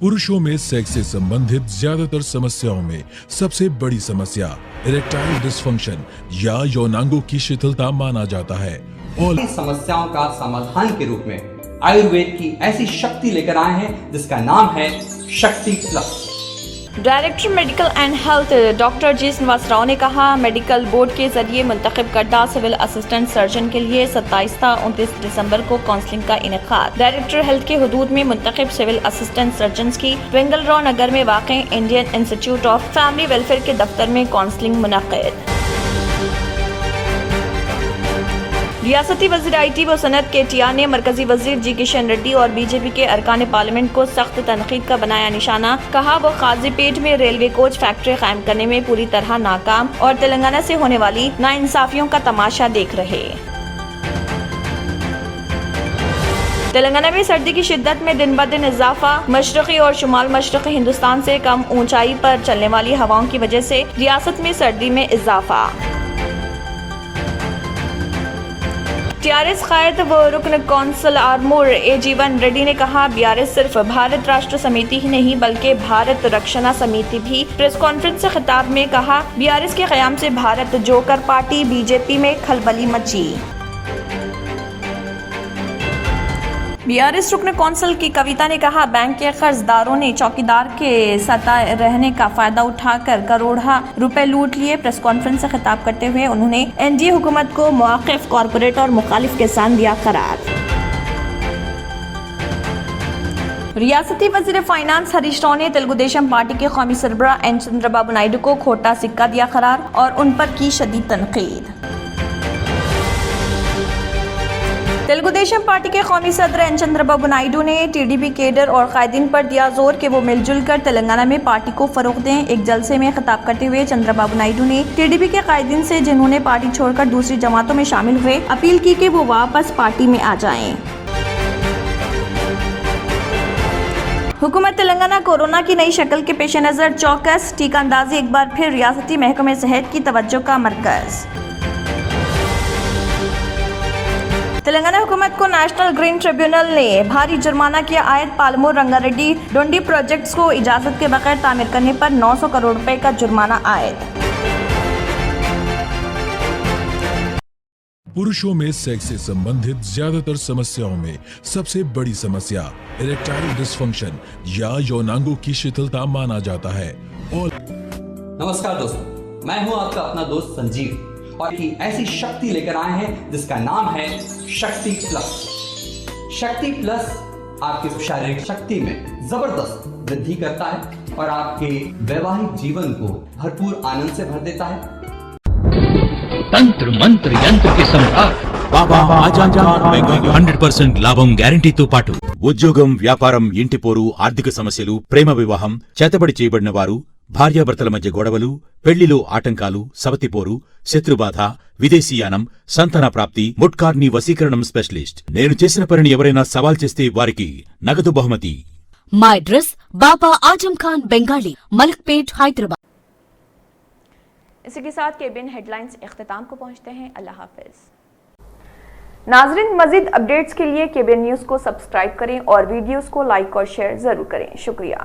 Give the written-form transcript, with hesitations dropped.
पुरुषों में सेक्स से संबंधित ज्यादातर समस्याओं में सबसे बड़ी समस्या इरेक्टाइल डिसफंक्शन या यौनांगों की शिथिलता माना जाता है। और समस्याओं का समाधान के रूप में आयुर्वेद की ऐसी शक्ति लेकर आए हैं जिसका नाम है Shakti plus. Director medical and health doctor G Srinivas Rao ने कहा, मेडिकल बोर्ड के जरिए मुंतखब करदा सिविल असिस्टेंट सर्जन के लिए 27 था 29 दिसंबर को काउंसलिंग का इनेकाद। डायरेक्टर हेल्थ के हुदूद में मुंतखब सिविल असिस्टेंट सर्जन की वेंगलराव नगर में वाक़ Indian institute of family welfare के दफ्तर में काउंसलिंग मुनक़्क़िद। रियासती वज़ीर IT व सनत KTR ने मरकजी वज़ीर जी किशन रेड्डी और BJP के अरकान पार्लियामेंट को सख्त तनकीद का बनाया निशाना। कहा, वो काजीपेट में रेलवे कोच फैक्ट्री कायम करने में पूरी तरह नाकाम और तेलंगाना से होने वाली नाइंसाफियों का तमाशा देख रहे। तेलंगाना में सर्दी की शिद्दत में दिन ब दिन इजाफा। मशरक़ी और शुमाल मशरक़ी हिंदुस्तान से कम ऊंचाई पर चलने वाली हवाओं की वजह से रियासत में सर्दी में इजाफा। TRS कायद व रुकन कौंसल आर्मूर A.G.1 रेड्डी ने कहा, BRS सिर्फ भारत राष्ट्र समिति ही नहीं बल्कि भारत रक्षणा समिति भी। प्रेस कॉन्फ्रेंस से खिताब में कहा, BRS के क़याम से भारत जोकर पार्टी BJP में खलबली मची। BRS रुकन कौंसल की कविता ने कहा, बैंक के कर्जदारों ने चौकीदार के सताए रहने का फायदा उठाकर करोड़ों रुपए लूट लिए। प्रेस कॉन्फ्रेंस से खिताब करते हुए उन्होंने NDA हुकूमत को मुआक़िफ, कॉरपोरेट और मुखालिफ किसान दिया करार। रियासती वज़ीर फाइनेंस हरीश राव ने तेलुगु देशम पार्टी के कौमी सरबराह N चंद्रबाबू नायडू को खोटा सिक्का दिया करार और उन पर की शदीद तनकीद। तेलुगु देशम पार्टी के कौमी सदर N चंद्रबाबू नायडू ने TDP केडर और कायदीन पर दिया जोर कि वो मिलजुल कर तेलंगाना में पार्टी को फरोग दें। एक जलसे में खिताब करते हुए चंद्रबाबू नायडू ने TDP के कायदीन से जिन्होंने पार्टी छोड़कर दूसरी जमातों में शामिल हुए अपील की कि वो वापस पार्टी में आ जाएं। हुकूमत तेलंगाना कोरोना की नई शक्ल के पेश नजर चौकस। टीका अंदाजी एक बार फिर रियासती महकमे सेहत की तवज्जो का मरकज। तेलंगाना हुकूमत को नेशनल ग्रीन ट्रिब्यूनल ने भारी जुर्माना किया आयद। पालमूर रंगारेड्डी डोंडी प्रोजेक्ट्स को इजाजत के बगैर तामीर करने पर 900 करोड़ रुपए का जुर्माना आयद। पुरुषों में सेक्स से संबंधित ज्यादातर समस्याओं में सबसे बड़ी समस्या इरेक्टाइल डिसफंक्शन या यौनांगों की शिथिलता माना जाता है। और नमस्कार दोस्तों, मैं हूं आपका अपना दोस्त संजीव और की ऐसी शक्ति लेकर आए हैं जिसका नाम है शक्ति प्लस। शक्ति प्लस आपकी शारीरिक शक्ति में जबरदस्त वृद्धि करता है और आपके वैवाहिक जीवन को भरपूर आनंद से भर देता है। तंत्र मंत्र यंत्र के सम्राट బాబా ఆజాన్ ఖాన్ బెంగాల్ 100% లాభం గ్యారంటీతో పాటు ఉద్యోగం, వ్యాపారం, ఇంటి పోరు, ఆర్థిక సమస్యలు, ప్రేమ వివాహం, చేతబడి చేయబడిన వారు, భార్యాభర్తల మధ్య గొడవలు, పెళ్లిలో ఆటంకాలు, సవతిపోరు, శత్రుబాధ, విదేశీయానం, సంతాన ప్రాప్తి, ముట్కార్ని వశీకరణం స్పెషలిస్ట్. నేను చేసిన పనిని ఎవరైనా సవాల్ చేస్తే వారికి నగదు బహుమతి. మా అడ్రస్ బాబా आजम खान बंगाली, मलकपेट, हैदराबाद। इसी के साथ केबिन हेडलाइंस इख्तिताम को पहुंचते हैं। अल्लाह हाफिज। नाजरीन, मजीद अपडेट्स के लिए केबिन न्यूज़ को सब्सक्राइब करें और वीडियोस को लाइक और शेयर जरूर करें। शुक्रिया।